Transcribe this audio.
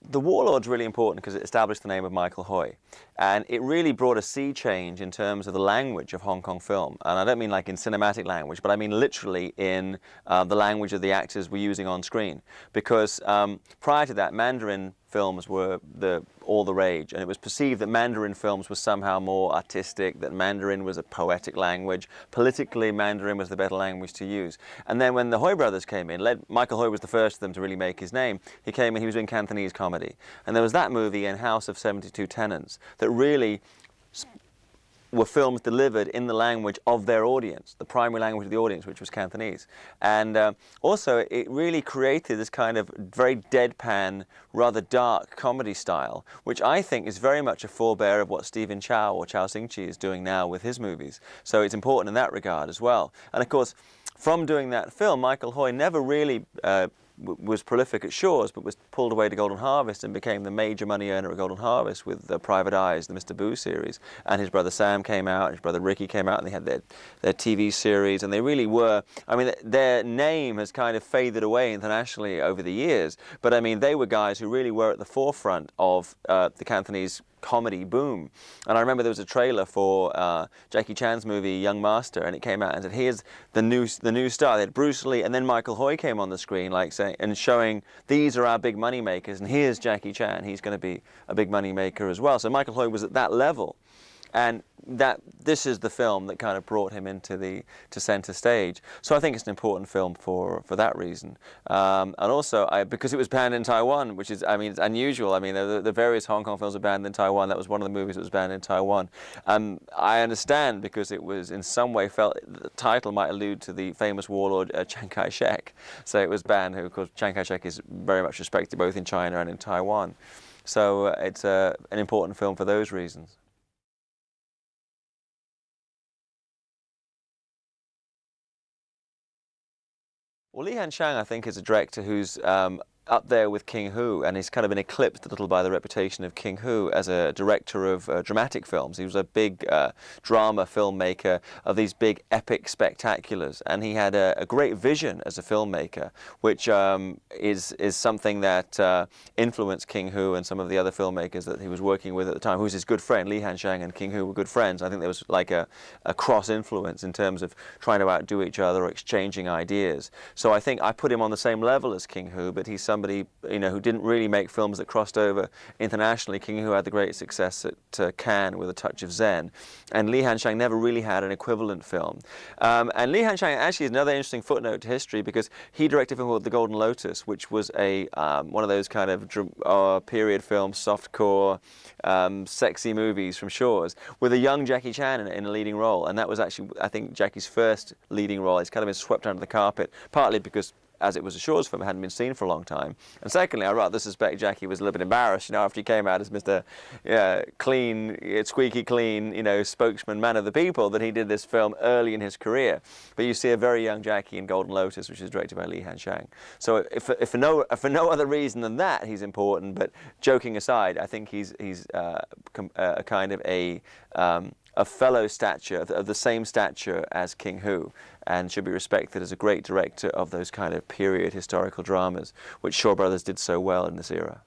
The Warlord's really important because it established the name of Michael Hoy. And it really brought a sea change in terms of the language of Hong Kong film. And I don't mean like in cinematic language, but I mean literally in the language of the actors were using on screen. Because prior to that, Mandarin films were all the rage, and it was perceived that Mandarin films were somehow more artistic, that Mandarin was a poetic language. Politically, Mandarin was the better language to use. And then when the Hoy brothers came in, Michael Hoy was the first of them to really make his name. He came in, he was doing Cantonese comedy. And there was that movie in House of 72 Tenants that really were films delivered in the language of their audience, the primary language of the audience, which was Cantonese. And also, it really created this kind of very deadpan, rather dark comedy style, which I think is very much a forebear of what Stephen Chow or Chow Sing-chi is doing now with his movies. So it's important in that regard as well. And of course, from doing that film, Michael Hoy never really was prolific at Shaw's, but was pulled away to Golden Harvest and became the major money earner at Golden Harvest with Private Eyes, the Mr. Boo series. And his brother Sam came out, his brother Ricky came out, and they had their TV series. And they really were, I mean, their name has kind of faded away internationally over the years. But I mean, they were guys who really were at the forefront of the Cantonese comedy boom. And I remember there was a trailer for Jackie Chan's movie Young Master, and it came out and said, here's the new star. They had Bruce Lee, and then Michael Hoy came on the screen, like saying and showing these are our big money makers, and here's Jackie Chan. He's going to be a big money maker as well. So Michael Hoy was at that level. And this is the film that kind of brought him into to center stage. So I think it's an important film for that reason. And also because it was banned in Taiwan, which is, I mean, it's unusual. I mean, the various Hong Kong films are banned in Taiwan. That was one of the movies that was banned in Taiwan. I understand because it was in some way felt the title might allude to the famous warlord Chiang Kai-shek. So it was banned. Of course, Chiang Kai-shek is very much respected both in China and in Taiwan. So it's an important film for those reasons. Well, Li Han-shang, I think, is a director who's up there with King Hu, and he's kind of been eclipsed a little by the reputation of King Hu as a director of dramatic films. He was a big drama filmmaker of these big epic spectaculars, and he had a great vision as a filmmaker, which is something that influenced King Hu and some of the other filmmakers that he was working with at the time, who was his good friend. Li Han-shang and King Hu were good friends. I think there was like a cross-influence in terms of trying to outdo each other or exchanging ideas. So I think I put him on the same level as King Hu, but he's somebody, you know, who didn't really make films that crossed over internationally. King Hu had the great success at Cannes with A Touch of Zen, and Li Han-shang never really had an equivalent film. And Li Han-shang actually is another interesting footnote to history because he directed a film called The Golden Lotus, which was one of those kind of period films, softcore, sexy movies from Shaw's, with a young Jackie Chan in a leading role. And that was actually, I think, Jackie's first leading role. It's kind of been swept under the carpet, partly because as it was a Shaw's film, it hadn't been seen for a long time. And secondly, I rather suspect Jackie was a little bit embarrassed, you know, after he came out as Mr. Clean, squeaky clean, you know, spokesman, man of the people, that he did this film early in his career. But you see a very young Jackie in Golden Lotus, which is directed by Li Han-shang. So if for no other reason than that, he's important. But joking aside, I think he's a kind of a fellow stature, of the same stature as King Hu, and should be respected as a great director of those kind of period historical dramas, which Shaw Brothers did so well in this era.